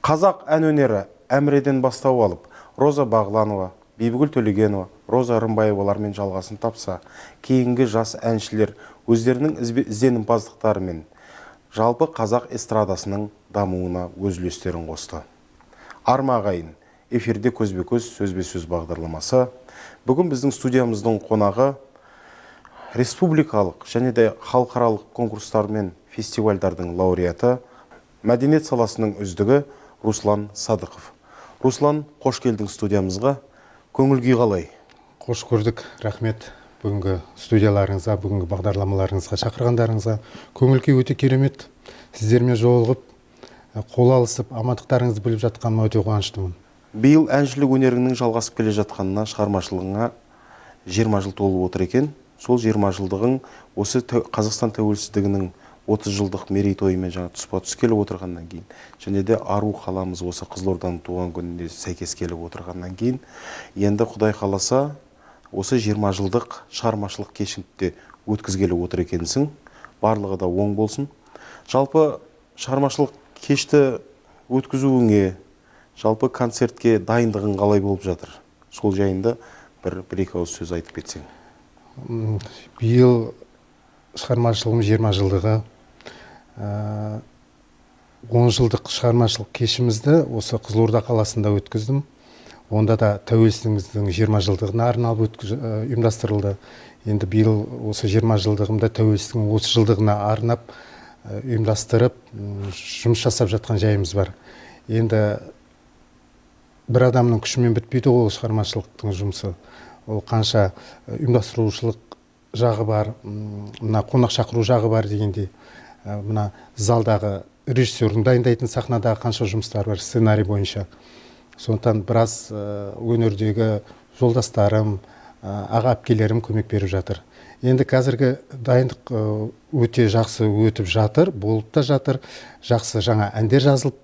Қазақ ән өнері Әміреден бастау алып, Роза Бағланова, Бибігүл Төлегенова, Роза Рымбаевалармен жалғасын тапса, кейінгі жас әншілер өздерінің ізденімпаздықтарымен жалпы қазақ эстрадасының дамуына өз үлестерін қосты. Арма ағайын, эфирде көзбе-көз, сөзбе-сөз бағдарламасы. Бүгін біздің студиямыздың қонағы республикалық және де халықаралық конкурстар мен фестивальдардың лауреаты, мәдениет саласының үздігі Руслан Садықов. Руслан, қош келдің студиямызға. Көңіл күй қалай? Қош көрдік, рахмет. Бүгінгі студияларыңызға, бүгінгі бағдарламаларыңызға шақырғандарыңызға көңіл күй өте керемет. Сіздермен жолығып, қол алысып, амандықтарыңызды біліп жатқаныма өте қуаныштымын. Биыл әншілік өнеріңнің жалғасып келе жатқанына, шығармашылығыңа 20 жыл толып отыр екен. Сол 20 жылдығың осы Қазақстан тәуелсіздігінің 30 жылдық мерейтойымен жаңа тұспа-тұс келіп отырғаннан кейін, және де ару қаламыз осы Қызылорданың туған күніне сәйкес келіп отырғаннан кейін, енді Құдай қаласа осы 20 жылдық шығармашылық кешінде өткізгелі отыр екенсің. Барлығы да оң болсын. Жалпы шығармашылық кешті өткізуіңе, жалпы концертке дайындығың қалай болып жатыр? Сол жайында бір-екі ауыз сөз айтып кетсең. Биыл шығармашылығым 20 жылдығы, 10 жылдық шығармашылық кешімізді осы Қызылорда қаласында өткіздім. Онда да тәуелсіздігіміздің 20 жылдығына арналып ұйымдастырылды. Енді биыл осы 20 жылдығымда тәуелсіздігінің 30 жылдығына арнап ұйымдастырып, жұмыс жасап жатқан жайымыз бар. Енді бір адамның күшімен бітпейді ол шығармашылықтың жұмысы. Ол қанша ұйымдастырушылық жағы бар, мына қонақ шақыру жағы бар дегендей, мына залдағы режиссердің дайындайтын сахнадағы қанша жұмыстар бар сценарий бойынша. Сондықтан біраз өнердегі жолдастарым, аға әпкелерім көмек беріп жатыр. Енді қазіргі дайындық өте жақсы өтіп жатыр, болып та жатыр. Жақсы жаңа әндер жазылып,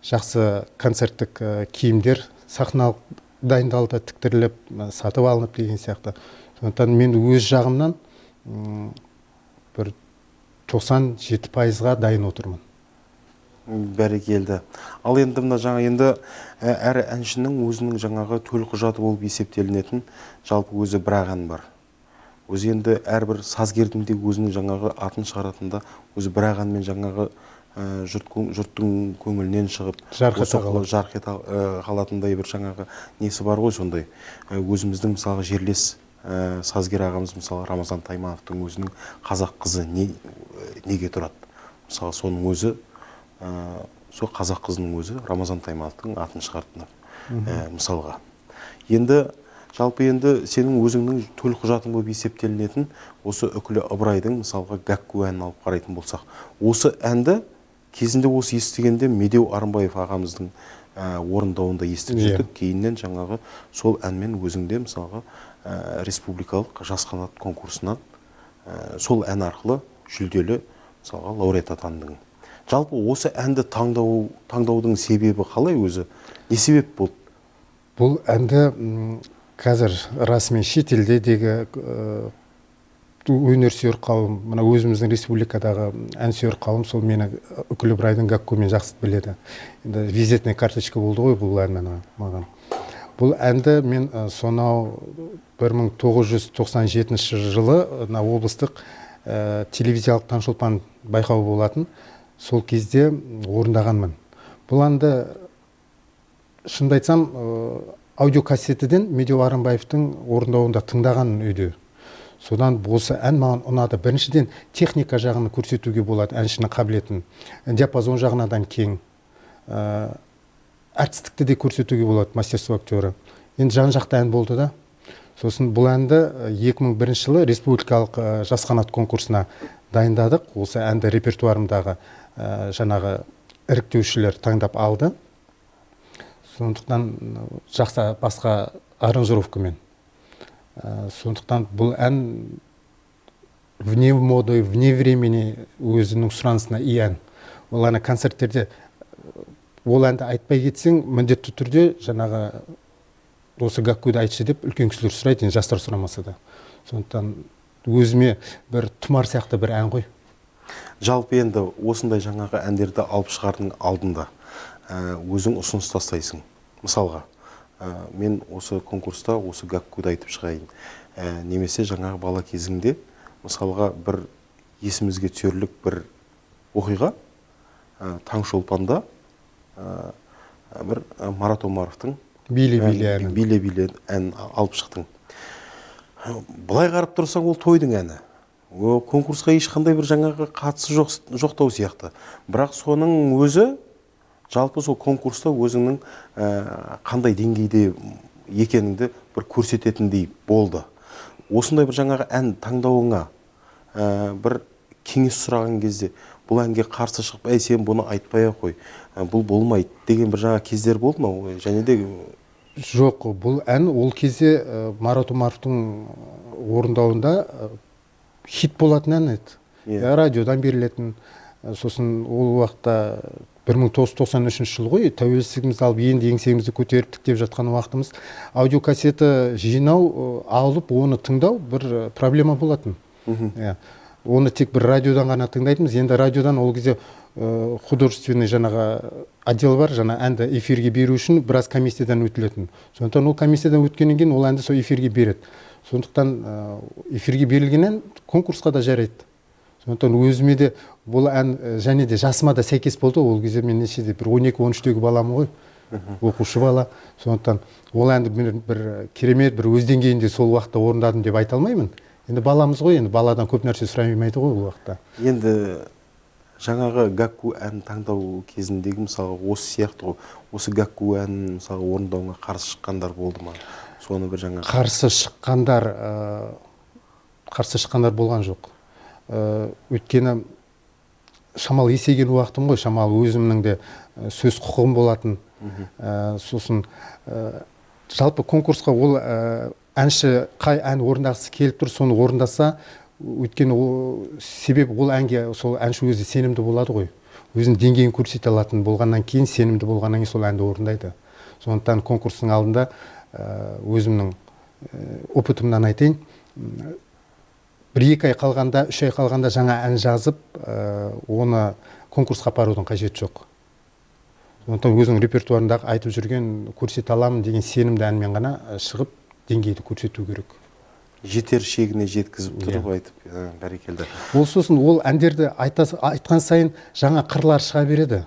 жақсы концерттік киімдер сахналық дайындалды, тіктіріліп, сатып алынып деген сияқты. Сондықтан мен өз жағымнан бір 97%-ға дайын отырмын. Бәрекелді. Ал енді мына жаңа енді әр әншінің өзінің жаңағы төлқұжаты болып есептелінетін жалпы өзі бір ән бар. Өзі енді әрбір сазгердің де өзінің жаңағы атын шығаратында өзі бір әнмен жаңағы жұрттың көңілінен шығып жарқ ете қалатындай бір жаңағы несі бар ғой сондай. Өзіміздің мысалы жерлес сазгер ағамыз мысалы Рамазан Таймановтың өзінің қазақ қызы неге тұрады? Мысалы соның өзі сол қазақ қызының өзі Рамазан Таймановтың атын шығарды мысалға. Енді жалпы енді сенің өзіңнің төлқұжатың болып есептелінетін осы Үкілі Ыбырайдың мысалға Гәкку әнін алып қарайтын болсақ, осы әнді кезінде осы естігенде Медеу Арынбаев ағамыздың орындауында естіп жүрдік. Кейіннен жаңағы сол әнмен өзіңде мысалға республикалық жас қанат конкурсынан сол ән арқылы жүлделі мысалға лауреат атандың. Жалпы осы әнді таңдаудың себебі қалай өзі? Не себеп болды? Бұл әнді қазір расымен шетелдегі өнерсүйер қауым, мына өзіміздің республикадағы әнсүйер қауым сол мені Үкілі Ыбырайдың Гәккумен жақсы біледі. Енді визитный карточка болды ғой бұл әнмен маған. Бұл әнді мен сонау 1997 жылы облыстық телевизиялық таңшолпан байқауы болатын. Сол кезде орындағанмын. Бұл әнді шынымды айтсам аудиокассетіден Медеу Арынбаевтың орындауында тыңдаған үйде. Содан осы ән маған ұнады. Біріншіден техника жағын көрсетуге болады, әншінің қабілетін. Диапазон жағынан кең. Әртістікті де көрсетуге болады, мастерство актері. Енді жан-жақты ән болды да. Сосын бұл әнді 2001 жылы республикалық жас қанат конкурсына дайындадық. Осы әнді репертуарымдағы жаңағы іріктеушілер таңдап алды. Сондықтан жақса басқа аранжировкамен. Сондықтан бұл ән вне моды, вне времени өзінің сұранысына ие ән. Ол әні концерттерде ол әнді айтпай кетсең, міндетті түрде жаңағы осы Гәккуді айтшы деп үлкен кісілер сұрайды, жастар сұрамаса да. Сондықтан өзіме бір тұмар сияқты бір ән ғой. Жалпы енді осындай жаңағы әндерді алып шығардың алдында өзің ұсыныс тастайсың. Мысалға, мен осы конкурста осы гәккуді айтып шығайын. Немесе жаңағы бала кезіңде, мысалға, бір есімізге түсерлік бір оқиға, Таңшолпанда бір Марат Омаровтың «Биле-биле» ән алып шықтың. Былай қарап тұрсаң, ол тойдың әні. Конкурсқа ешқандай бір жаңағы қатысы жоқтау сияқты. Бірақ соның өзі, жалпы сол конкурста өзіңнің қандай деңгейде екеніңді бір көрсететіндей болды. Осындай бір жаңағы ән таңдауыңа бір кеңес сұраған кезде, бұл әнге қарсы шығып, сен бұны айтпай-ақ қой, бұл болмайды деген бір жаңа кездер болды ма? Және де жоқ, бұл ән ол кезде Марат Омаровтың орындауында хит болатын ән еді. Радиодан берілетін. Сосын ол уақытта 1993 жыл ғой, тәуелсіздігімізді алып, енді еңсемізді көтеріп тіктеп жатқан уақытымыз. Аудиокассеті жинау, алып, оны тыңдау бір проблема болатын. Оны тек бір радиодан ғана тыңдайтынбыз. Енді радиодан ол кезде художественный жаңағы отдел бар, жаңа әнді эфирге беру үшін біраз комиссиядан өтілетін. Сондықтан ол комиссиядан өткеннен кейін ол әнді сол эфирге береді. Сондықтан эфирге берілген ән конкурсқа да жарайды. Сондықтан өзіме де бұл ән және де жасыма да сәйкес болды. Ол кезде мен нешеде бір 12-13-тегі баламын ғой, оқушы бала. Сондықтан ол әнді бір керемет, бір өз деңгейінде сол уақытта орындадым деп айта алмаймын. Енді баламыз ғой, енді баладан көп нәрсе сұраймайды ғой бұл уақытта. Енді жаңағы гәкку ән таңдау кезіндегі, мысалы, осы сияқты ғой, осы гәкку ән мысалы орындауға қарсы шыққандар болды ма? Соны бір жаңа қарсы шыққандар болған жоқ. Өйткені шамалы есейген уақытым ғой, шамалы өзімнің де сөз құқығым болатын. Сосын жалпы конкурсқа ол әнші қай ән орындағысы келіп тұр, соны орындаса, өйткені себеп ол әнге сол әнші өзі сенімді болады ғой. Өзінің деңгейін көрсете алатын болғаннан кейін, сенімді болғаннан кейін сол әнді орындайды. Сондықтан конкурстың алдында өзімнің опытымнан айтайын, 1-2 ай қалғанда, 3 ай қалғанда жаңа ән жазып, оны конкурсқа апарудың қажеті жоқ. Сондықтан өзінің репертуарындағы айтып жүрген көрсете аламын деген сенімді әнмен ғана шығып, деңгейді көрсету керек. Жетер шегіне жеткізіп тұрып айтып, бәрекелді. Ол сосын ол әндерді айтқан сайын жаңа қырлар шыға береді.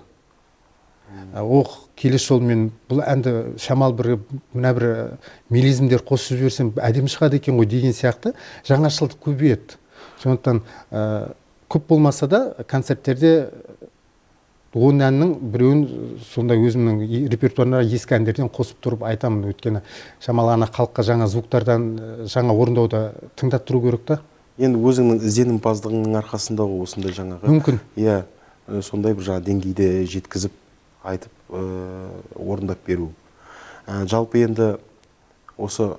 Келесі жолы мен бұл әнді шамал мына бір мелизмдер қосып жіберсем әдемі шығады екен ғой деген сияқты жаңашылдық көбейеді. Сондықтан көп болмаса да концерттерде 10 әннің біреуін сондай өзімнің репертуарына ескі әндерден қосып тұрып айтамын. Өйткені шамалы ана халыққа жаңа звуктардан жаңа орындауда тыңдаттыру керек та. Енді өзіңнің ізденімпаздығыңның арқасында осындай жаңағы мүмкін. Сондай бір жаңа деңгейде жеткізіп айтып орындап беру. Жалпы енді осы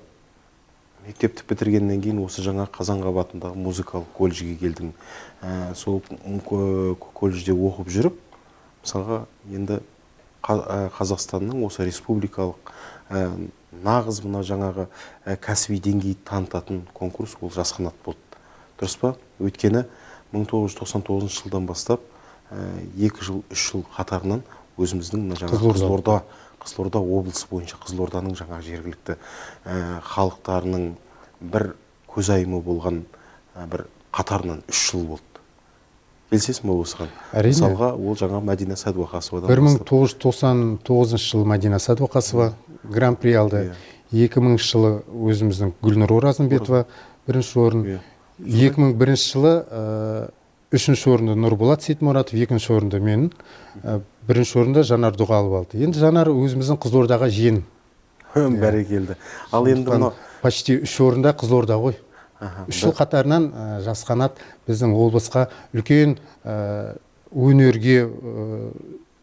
мектепті бітіргеннен кейін осы жаңа Қазанғап атындағы музыкалық колледжге келдің. Сол колледжде оқып жүріп, мысалға, енді Қазақстанның осы республикалық нағыз мына жаңағы кәсіби деңгейді танытатын конкурс ол Жас қанат болды. Дұрыс па? Өйткені 1999 жылдан бастап 2 жыл, 3 жыл қатарынан өзіміздің Қызылорда облысы бойынша Қызылорданың жаңағы жергілікті халықтарының бір көзайымы болған бір қатарынан 3 жыл болды. Келсесің бе осыған? Әрине. Мысалға, ол жаңа Мәдина Сәдуақасовадан 1999 жылы Мәдина Сәдуақасова гран-при алды. 2000 жылы өзіміздің Гүлнұр Оразымбетова бірінші орын. 2001 жылы үшінші орынды Нұрболат Сейтмұратов, екінші орынды мен, бірінші орынды Жанар Дұғалов алды. Енді Жанар өзіміздің Қызылордаға жиен. Бәрекелді. Ал енді почти 3 орында Қызылорда ғой. 3 жыл қатарынан Жас қанат біздің облысқа үлкен өнерге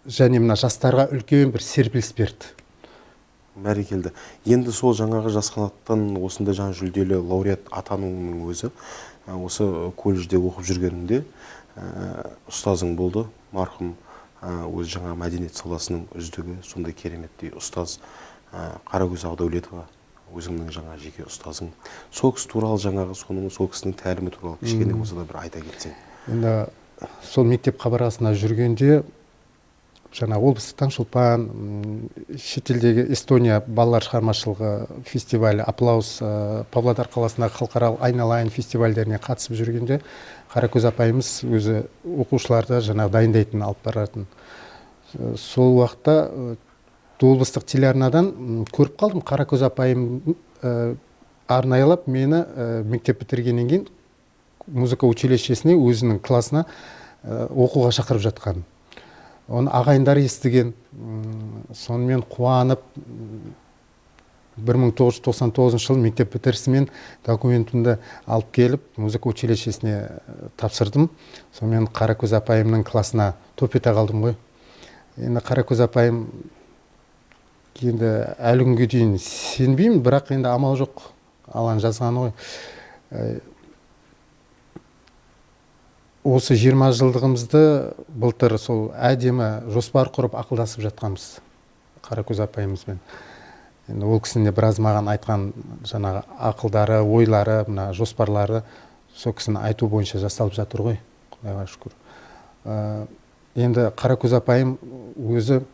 және мына жастарға үлкен бір серпіліс берді. Бәрекелді. Енді сол жаңағы Жас қанаттан осындай жаңа жүлделі лауреат атануының өзі, осы колледжде оқып жүргенімде ұстазың болды, марқұм өзі жаңа мәдениет саласының үздігі, сондай кереметтей ұстаз Қарагөз Ағдәулетова, өзіңнің жаңа жеке ұстазың. Сол кісі туралы жаңағы сол кісінің тәлімі туралы кішкене болса да бір айта кетсең. Енді сол мектеп қабырғасында жүргенде жаңа облыстық Таңшолпан, шетелдегі Эстония балалар шығармашылығы фестивалі, Аплаус, Павлодар қаласындағы халықаралық айналайын фестивальдеріне қатысып жүргенде Қаракөз апайымыз өзі оқушыларды жаңағы дайындайтын, алып баратын. Сол уақытта облыстық телеарнадан көріп қалдым, Қаракөз апайым арнайылап мені мектеп бітіргеннен кейін музыка училищесіне өзінің классына оқуға шақырып жатқан. Оны ағайындары естіген, сонымен қуанып 1999 жылы мектеп бітірісімен документімді алып келіп музыка училищесіне тапсырдым. Сонымен Қаракөз апайымның классына топ ете қалдым ғой. Енді Қаракөз апайым енді әлі күнге дейін сенбеймін, бірақ енді амал жоқ, Алланың жазғаны ғой. Осы 20 жылдығымызды былтыр сол әдемі жоспар құрып ақылдасып жатқанбыз Қаракөз апайымызбен. Енді ол кісінің біраз маған айтқан жаңағы ақылдары, ойлары, мына жоспарлары сол кісінің айту бойынша жасалып жатыр ғой, Құдайға шүкір. Енді Қаракөз апайым өзі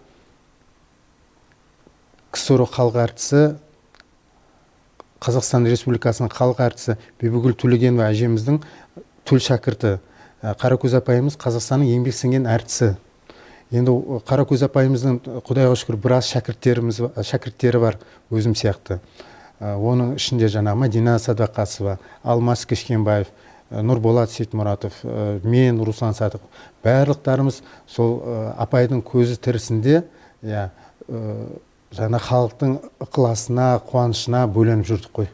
КСР халық әртісі, Қазақстан Республикасының халық әртісі Бибігүл Төлегенова әжеміздің төл шәкірті. Қаракөз апайымыз Қазақстанның еңбек сіңген әртісі. Енді Қаракөз апайымыздың Құдайға шүкір біраз шәкірттері бар, өзім сияқты. Оның ішінде жаңа Мадина Садақасова, Алмас Кешкенбаев, Нұрболат Сейтмұратов, мен Руслан Садықов. Барлықтарымыз сол апайдың көзі тірісінде жаңа халықтың ықыласына, қуанышына бөленіп жүрдік қой.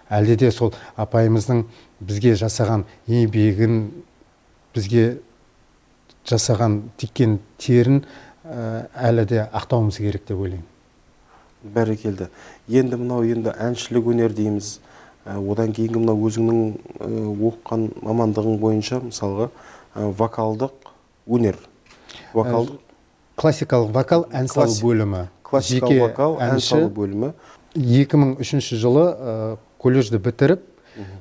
Әлде де сол апайымыздың бізге жасаған еңбегін, бізге жасаған теккен терін әлі де ақтауымыз керек деп ойлаймын. Бәрекелді. Енді мынау енді әншілік өнер дейміз. Одан кейінгі мынау өзіңнің оқыған мамандығың бойынша мысалға вокалдық өнер. Классикалық вокал ән салу бөлімі. Классикалық вокал ән салу бөлімі. 2003 жылы колледжді бітіріп,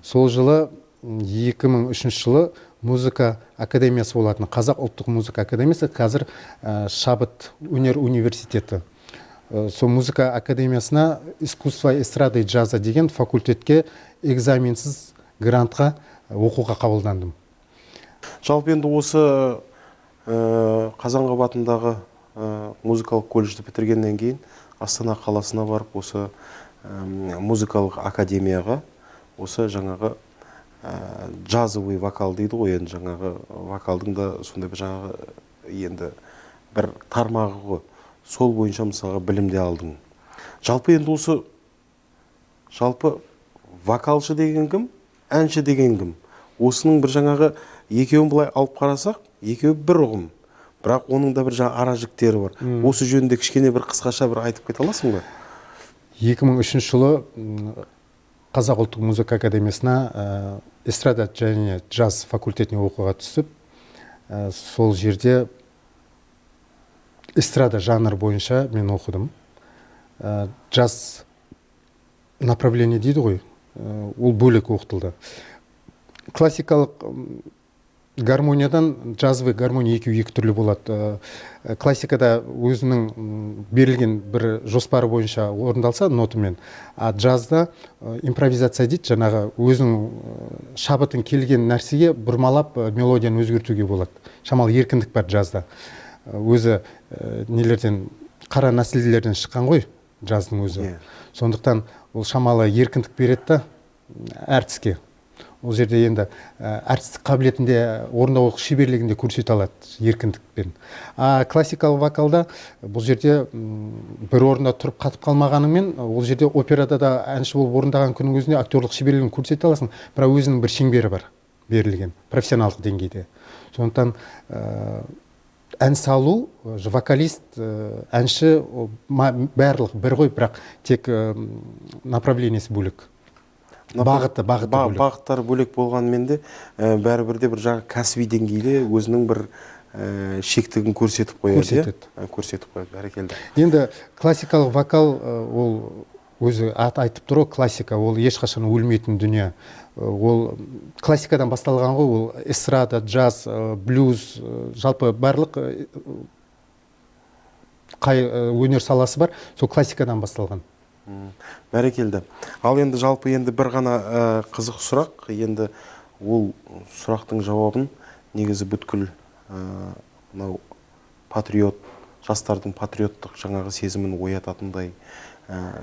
сол жылы 2003 жылы музыка академиясы болатын. Қазақ ұлттық музыка академиясы, қазір Шабыт өнер университеті. Сол музыка академиясына искусство эстрады и джаза деген факультетке экзаменсіз грантқа оқуға қабылдандым. Жалпы енді осы Қазанғап атындағы музыкалық колледжді бітіргеннен кейін Астана қаласына барып, осы музыкалық академияға, осы жаңағы джазовый вокал дейді ғой, енді жаңағы вокалдың да сондай бір жаңағы енді бір тармағы ғой. Сол бойынша мысалға білімде алдың. Жалпы енді осы вокалшы деген кім, әнші деген кім? Осының бір жаңағы екеуін былай алып қарасақ, екеуі бір ұғым. Бірақ оның да бір жаңа ара жіктері бар. Осы жөнінде кішкене бір қысқаша бір айтып кете аласың ба? 2003 жылы Қазақ ұлттық музыка академиясына эстрада және джаз факультетіне оқуға түсіп, сол жерде эстрада жанр бойынша мен оқыдым. Джаз направление дейді ғой, ол бөлек оқытылды. Классикалық гармониядан джазовый гармония екі түрлі болады. Классикада өзінің берілген бір жоспары бойынша орындалса нотымен, а джазда импровизация дейді, жаңағы өзінің шабытын келген нәрсеге бұрмалап мелодияны өзгертуге болады. Шамалы еркіндік бар джазда. Өзі нелерден, қара нәсілдерден шыққан ғой джаздың өзі. Сондықтан ол шамалы еркіндік береді әртіске. Ол жерде енді әртістік қабілетінде, орындаушылық шеберлігінде көрсете алады еркіндікпен. Классикалық вокалда бұл жерде бір орында тұрып қатып қалмағанымен, ол жерде операда да әнші болып орындаған күннің өзінде актерлық шеберлігін көрсете аласың, бірақ өзінің бір шеңбері бар берілген профессионалдық деңгейде. Сондықтан ән салу, вокалист, әнші барлық бір ғой, бірақ тек направлениесі бөлек. Бағыттар бөлек болғанмен де бәрібірде бір жаңа кәсіби деңгейде өзінің бір шектігін көрсетіп қояды. Көрсетіп қояды, бәрекелді. Енді классикалық вокал, ол өзі айтып тұр, классика, ол ешқашан өлмейтін дүние. Ол классикадан басталған ғой, ол эстрада, джаз, блюз, жалпы барлық қай өнер саласы бар, сол классикадан басталған. Бәрекелді. Ал енді жалпы енді бір ғана қызық сұрақ, енді ол сұрақтың жауабын негізі бүткіл мынау патриот, жастардың патриоттық жаңағы сезімін оятатындай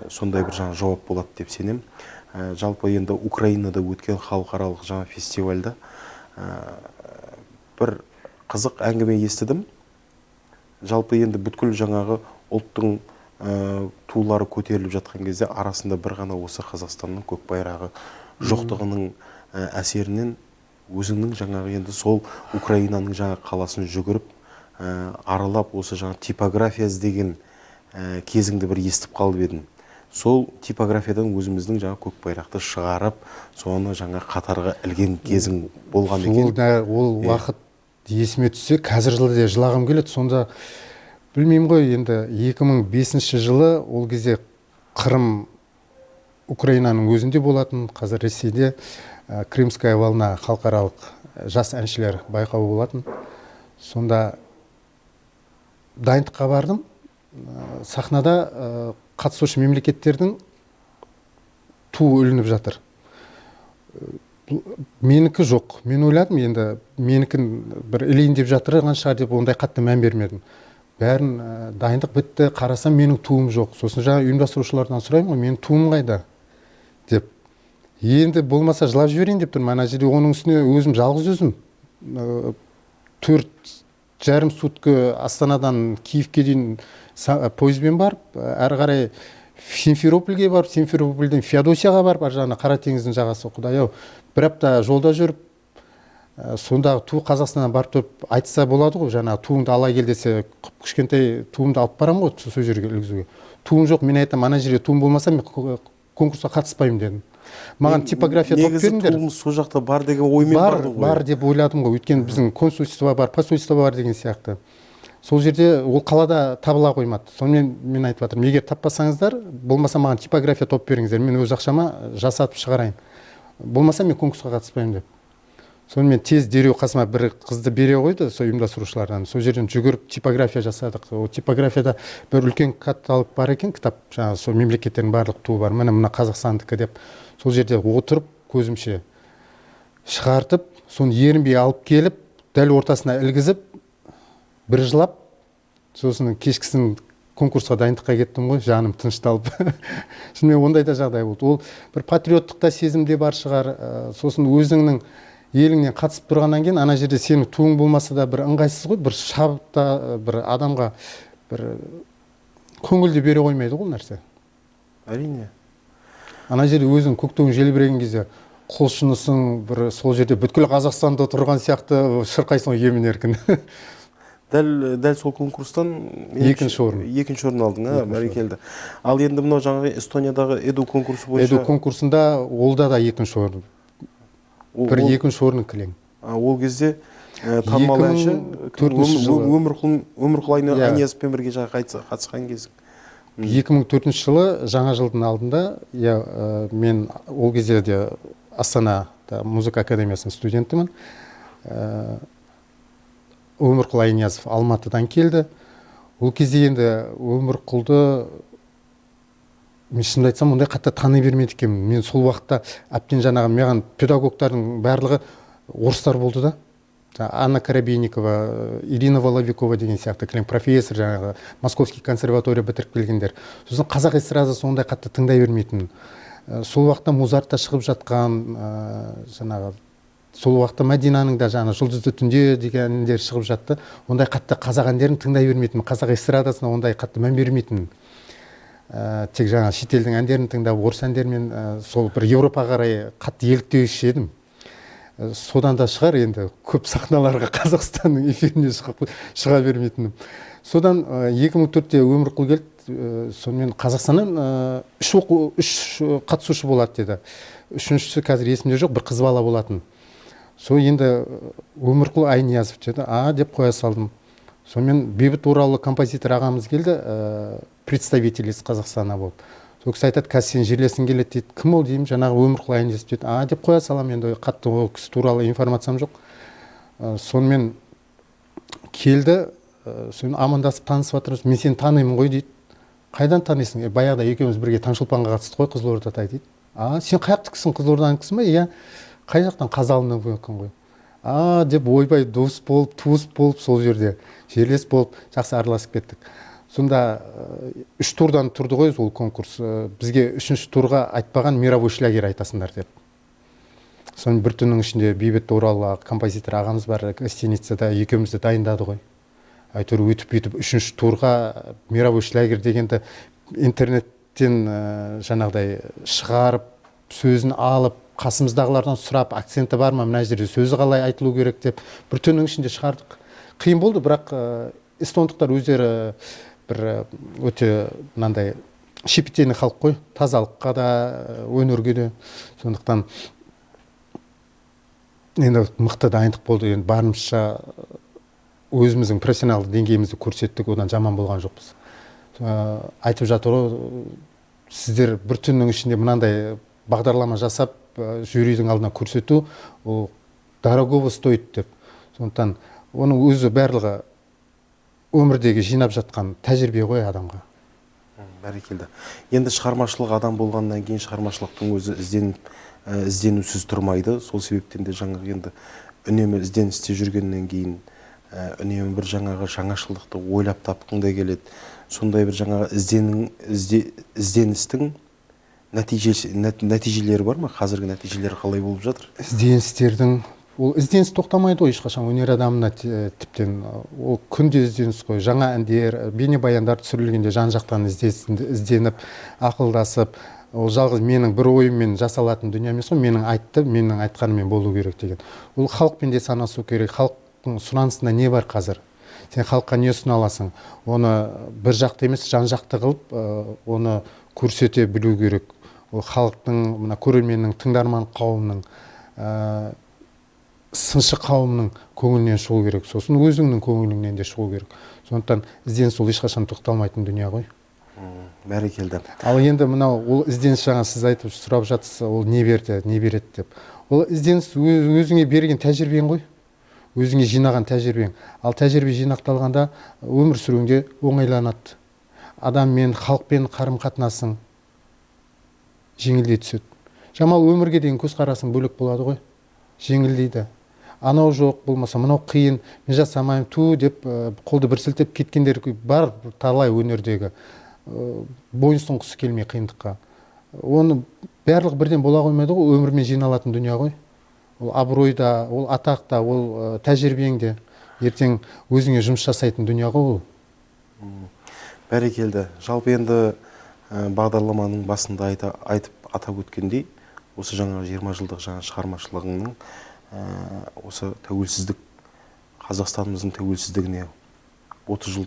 сондай бір жаңа жауап болады деп сенем. Жалпы енді Украинада өткен халықаралық жаңа фестивальда бір қызық әңгіме естідім. Жалпы енді бүткіл жаңағы ұлттың тулары көтеріліп жатқан кезде арасында бір ғана осы Қазақстанның көк байрағы жоқтығының әсерінен өзіңнің жаңағы енді сол Украинаның жаңа қаласын жүгіріп аралап осы жаңа типография іздеген кезіңді бір естіп қалып едім. Сол типографиядан өзіміздің жаңа көк байрақты шығарып, соны жаңа қатарға ілген кезің болған екен. Ол уақыт есіме түссе, қазір жылы жылағым келеді. Сонда білмеймін ғой, енді 2005 жылы ол кезде Қырым Украинаның өзінде болатын, қазір Ресейде Крымская волна халықаралық жас әншілер байқауы болатын. Сонда дайындыққа бардым. Сахнада қатысушы мемлекеттердің туы ілініп жатыр. Менікі жоқ. Мен ойладым, енді менікін бір ілейін деп жатырған шығар деп ондай қатты мән бермедім. Бәрін дайындық бітті, қарасам менің туым жоқ. Сосын жаңа ұйымдастырушылардан сұраймын ғой, менің туым қайда деп. Енді болмаса жылап жіберейін деп тұрмын. Ана жерде оның үстіне өзім жалғыз өзім 4,5 суткі Астанадан Киевке дейін пойызбен барып, әрі қарай Симферопольге барып, Симферопольден Феодосияға барып, ар жағына Қара теңіздің жағасы, Құдай-ау, бір апта жолда жүріп, сондағы ту Қазақстаннан барып тұрып айтса болады ғой, жаңа туыңды ала кел десе, кішкентай туымды алып барам ғой, сол жерге ілгізуге. Туым жоқ, мен айтам, ана жерде туым болмаса, мен конкурсқа қатыспаймын дедім. Маған типография топ беріңдер. Негізі туымыз сол жақта бар деген оймен барды ғой. Бар деп ойладым ғой, өйткені біздің консульство бар, посольство бар деген сияқты. Сол жерде ол қалада табыла қоймады. Сонымен мен айтып жатырмын, егер таппасаңыздар, болмаса маған типография топ беріңіздер, мен өз ақшама жасатып шығарайын. Болмаса мен конкурсқа қатыспаймын деп. Сонымен тез дереу қасыма бір қызды бере қойды, сол ұйымдастырушылардан. Сол жерден жүгіріп типография жасадық. Ол типографияда бір үлкен каталог бар екен, кітап, жаңағы сол мемлекеттердің барлық туы бар. Мына Қазақстандікі деп. Сол жерде отырып, көзімше шығартып, соны ерінбей алып келіп, дәл ортасына ілгізіп, бір жылап, сосын кешкісін конкурсқа дайындыққа кеттім ғой, жаным тынышталып. Шынымен ондай да жағдай болды. Ол бір патриоттық та сезімде бар шығар. Сосын өзіңнің еліңнен қатысып тұрғаннан кейін, ана жерде сенің туың болмаса да бір ыңғайсыз ғой, бір шабытта бір адамға бір көңілді бере қоймайды ғой нәрсе. Әрине. Ана жерде өзің көктің желбіреген кезде құлшынысың, бір сол жерде бүткіл Қазақстанда тұрған сияқты шырқайсың емін еркін. Дәл сол конкурстан екінші орын алдың, бәрекелді. Ал енді мынау жаңағы Эстониядағы Эду конкурсы бойынша? Эду конкурсында олда да екінші орын. Бір екінші орын кілең. Ол кезде танымал әнші Өмірқұл Айниязовпен бірге қатысқан кезің. 2004 жылы жаңа жылдың алдында, мен ол кезде де Астана музыка академиясының студентімін. Өмірқұл Айниязов Алматыдан келді. Ол кезде енді Өмірқұлды мен шынымды айтсам, ондай қатты тани бермеді екенмін. Мен сол уақытта әбден жаңағы маған педагогтардың барлығы орыстар болды да. Анна Коробейникова, Ирина Воловикова деген сияқты кілең профессор, жаңағы Московский консерватория бітіріп келгендер. Сосын қазақ эстрадасы ондай қатты тыңдай бермейтін. Сол уақытта Музартта шығып жатқан, жаңағы сол уақытта Мәдинаның да жаңағы Жұлдызды түнде деген әндер шығып жатты. Ондай қатты қазақ әндерін тыңдай бермейтін, қазақ эстрадасына ондай қатты мән бермейтін. Тек жаңа шетелдің әндерін тыңдап, орыс әндермен сол бір Еуропаға қарай қатты еліктеуші едім. Содан да шығар енді көп сахналарға Қазақстанның эфиріне шыға бермейтінім. Содан 2004-те Өмірқұл келді. Сонымен Қазақстаннан 3 қатысушы болады деді. Үшіншісі қазір есімде жоқ, бір қыз бала болатын. Сол енді Өмірқұл Айниязов деді, деп қоя салдым. Сонымен Бейбіт Ораллы композитор ағамыз келді, представитель из Қазақстана болып. Сол кісі айтады, қазір сен жерлесің келеді дейді. Кім ол деймін, жаңағы Өмірқұл Айниязов дейді. Деп қоя салам, енді қатты ол кісі туралы информациям жоқ. Сонымен келді, сен амандасып танысып жатырмыз, мен сені танимын ғой дейді. Қайдан танисың? Баяғыда екеуміз бірге Таңшолпанға қатыстық қой Қызылордада дейді. Сен қай жақтыкісің, Қызылорданыкісің ба? Иә. Қай жақтан? Қазалымнан екен ғой. Деп ойбай дос болып, туыс болып, сол жерде жерлес болып жақсы араласып кеттік. Сонда 3 турдан тұрды ғой ол конкурс. Бізге 3-ші турға айтпаған мировой шлягер айтасыңдар деп. Соның бір түннің ішінде Бейбіт Орал композитор ағамыз бар, гостиницада екеумізді дайындады ғой. Әйтеуір өтіп 3-ші турға мировой шлягер дегенді интернеттен жаңағыдай шығарып, сөзін алып, қасымыздағылардан сұрап, акценті бар ма, мына жерде сөзі қалай айтылу керек деп бір түннің ішінде шығардық. Қиын болды, бірақ эстондықтар өздері бір өте мынандай шепетейный халық қой, тазалыққа да, өнерге де. Сондықтан енді мықты дайындық болды. Енді барымызша өзіміздің профессионалды деңгейімізді көрсеттік, одан жаман болған жоқпыз. Айтып жатыр ғой, сіздер бір түннің ішінде мынандай бағдарлама жасап, жюридің алдына көрсету, ол дорогого стоит деп. Сондықтан оның өзі барлығы өмірдегі жинап жатқан тәжірибе ғой адамға. Бәрекелді. Енді шығармашылық адам болғаннан кейін шығармашылықтың өзі ізденусіз тұрмайды. Сол себептен де жаңағы енді үнемі ізденісте жүргеннен кейін үнемі бір жаңашылдықты ойлап тапқың да келеді. Сондай бір жаңағы ізденістің нәтижелері бар ма? Қазіргі нәтижелері қалай болып жатыр? Ізденіс тоқтамайды ғой ешқашан. Өнер адамына тіптен ол күнде ізденіс қой. Жаңа әндер, бейнебаяндар түсірілгенде жан-жақтан ізденіп, ақылдасып, ол жалғыз менің бір ойыммен жасалатын дүние емес қой. Менің айтқаныммен болу керек деген. Ол халықпен де санасу керек. Халықтың сұранысында не бар қазір? Сен халыққа не ұсына аласың? Оны бір жақты емес, жан-жақты қылып, оны көрсете білу керек. Ол халықтың, мына көрерменнің, тыңдарман қауымның, сыншы қауымның көңілінен шығу керек. Сосын өзіңнің көңіліңнен де шығу керек. Сондықтан ізденіс ол ешқашан тоқталмайтын дүние ғой. Бәрекелді. Ал енді мынау ол ізденіс, жаңа сіз айтып сұрап жатсыз, ол не берді, не береді деп. Ол ізденіс өзіңе берген тәжірибең ғой. Өзіңе жинаған тәжірибең. Ал тәжірибе жинақталғанда өмір сүруіңде оңайланады. Адаммен, халықпен қарым-қатынасың жеңілдей түседі. Жамал өмірге деген көзқарасың бөлек болады ғой. Жеңілдейді. Анау жоқ, болмаса мынау қиын, мен жасамайым деп қолды бір сілтеп кеткендер бар, талай өнердегі. Бойынсұнғысы келмей қиындыққа. Оны барлық бірден бола қоймайды ғой, өмірмен жиналатын дүние ғой. Ол абыройда, ол атақта, ол тәжірибеңде ертең өзіңе жұмыс жасайтын дүние ғой ол. Бәрекелді. Жалпы енді бағдарламаның басында атап өткендей, осы жаңа 20 жылдық жаңа шығармашылығының осы тәуелсіздік, Қазақстанымыздың тәуелсіздігіне 30 жыл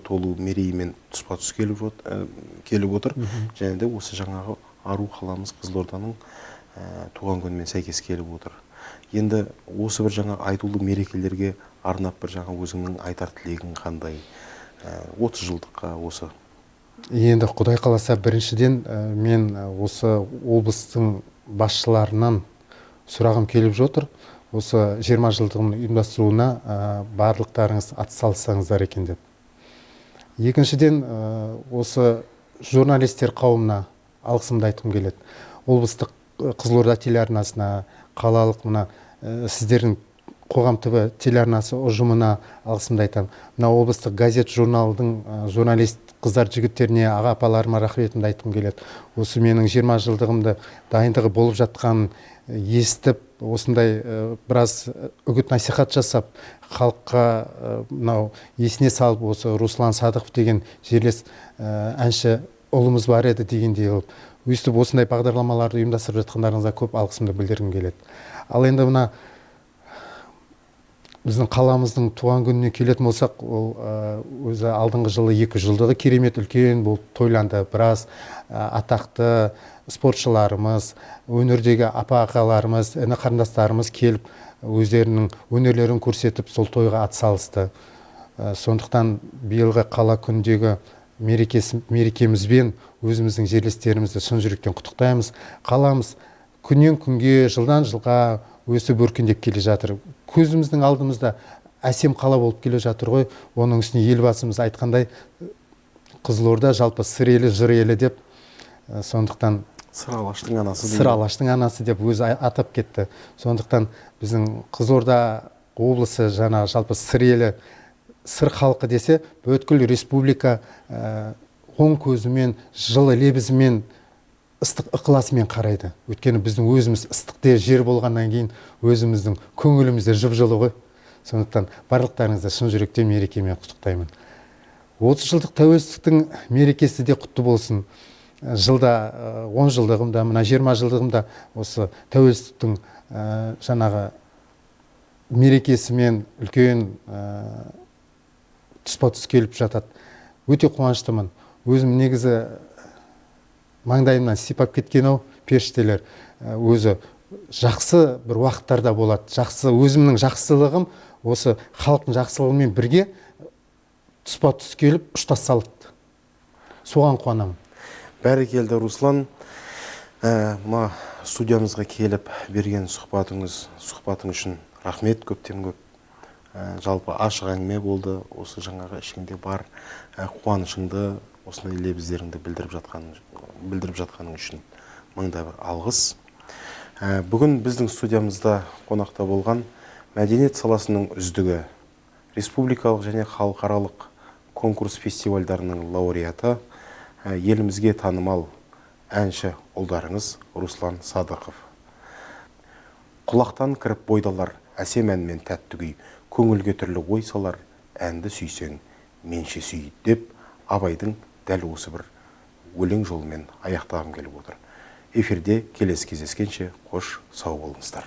толу мерейімен тұспа-тұс келіп отыр. Және де осы жаңағы ару қаламыз Қызылорданың туған күнімен сәйкес келіп отыр. Енді осы бір жаңа айтулы мерекелерге арнап бір жаңа өзіңнің айтар тілегің қандай? 30 жылдыққа осы. Енді Құдай қаласа, біріншіден мен осы облыстың басшыларынан сұрағым келіп жатыр. Осы 20 жылдығын ұйымдастыруына барлықтарыңыз атсалыссаңыздар екен деп. Екіншіден, осы журналистер қауымына алғысымды айтқым келеді. Облыстық Қызылорда телеарнасына, қалалық мына сіздердің Қоғам ТВ телеарнасы ұжымына алғысымды айтамын. Мына облыстық газет журналдың журналист қыздар жігіттеріне, аға апаларыма рахметімді айтқым келеді. Осы менің 20 жылдығымды дайындығы болып жатқанын естіп, осындай біраз үгіт насихат жасап, халыққа мынау есіне салып, осы Руслан Садықов деген жерлес әнші ұлымыз бар еді дегендей қылып, өйстіп осындай бағдарламаларды ұйымдастырып жатқандарыңызға көп алғысымды білдіргім келеді. Ал енді мына біздің қаламыздың туған күніне келетін болсақ, ол өзі алдыңғы жылы 2 жылдығы керемет үлкен болып тойланды. Біраз атақты спортшыларымыз, өнердегі апа-ағаларымыз, іні қарындастарымыз келіп, өздерінің өнерлерін көрсетіп, сол тойға атсалысты. Сондықтан биылғы қала күніндегі мерекемізбен өзіміздің жерлестерімізді шын жүректен құттықтаймыз. Қаламыз күннен күнге, жылдан жылға өсіп өркендеп келе жатыр. Көзіміздің алдымызда әсем қала болып келе жатыр ғой. Оның үстіне елбасымыз айтқандай Қызылорда жалпы сыр елі, жыр елі деп, сондықтан Сыр алаштың анасы. Сыр алаштың анасы деп өзі атап кетті. Сондықтан біздің Қызылорда облысы жаңағы жалпы сыр елі, сыр халқы десе, бүткіл республика оң көзімен, жылы лебізімен, ыстық ықыласымен қарайды. Өйткені біздің өзіміз ыстықте жер болғаннан кейін өзіміздің көңілімізде жып-жылы ғой. Сондықтан барлықтарыңызды шын жүректен мерекемен құттықтаймын. 30 жылдық тәуелсіздіктің мерекесі де құтты болсын. Жылда 10 жылдығымда, мына 20 жылдығымда осы тәуелсіздіктің жаңағы мерекесімен үлкен тұспа-тұс келіп жатады. Өте қуаныштымын. Өзім негізі маңдайымнан сипап кеткен періштелер. Өзі жақсы бір уақыттарда болады. Жақсы, өзімнің жақсылығым осы халықтың жақсылығымен бірге тұспа-тұс келіп ұштас салды. Соған қуанамын. Бәрекелді, Руслан. Ма студиямызға келіп берген сұхбатың үшін рахмет, көптен көп. Жалпы ашық әңгіме болды. Осы жаңағы ішіңде бар қуанышыңды, осындай лебіздеріңді білдіріп жатқаның үшін мыңда бір алғыс. Бүгін біздің студиямызда қонақта болған мәдениет саласының үздігі, республикалық және халықаралық конкурс фестивальдарының лауреаты, елімізге танымал әнші ұлдарыңыз Руслан Садықов. Құлақтан кіріп бойдалар әсем әнмен тәтті күй, көңілге түрлі ой салар, әнді сүйсең менше сүй деп Абайдың дәл осы бір өлең жолымен аяқтағым келіп отыр. Эфирде келесі кездескенше қош сау болыңыздар.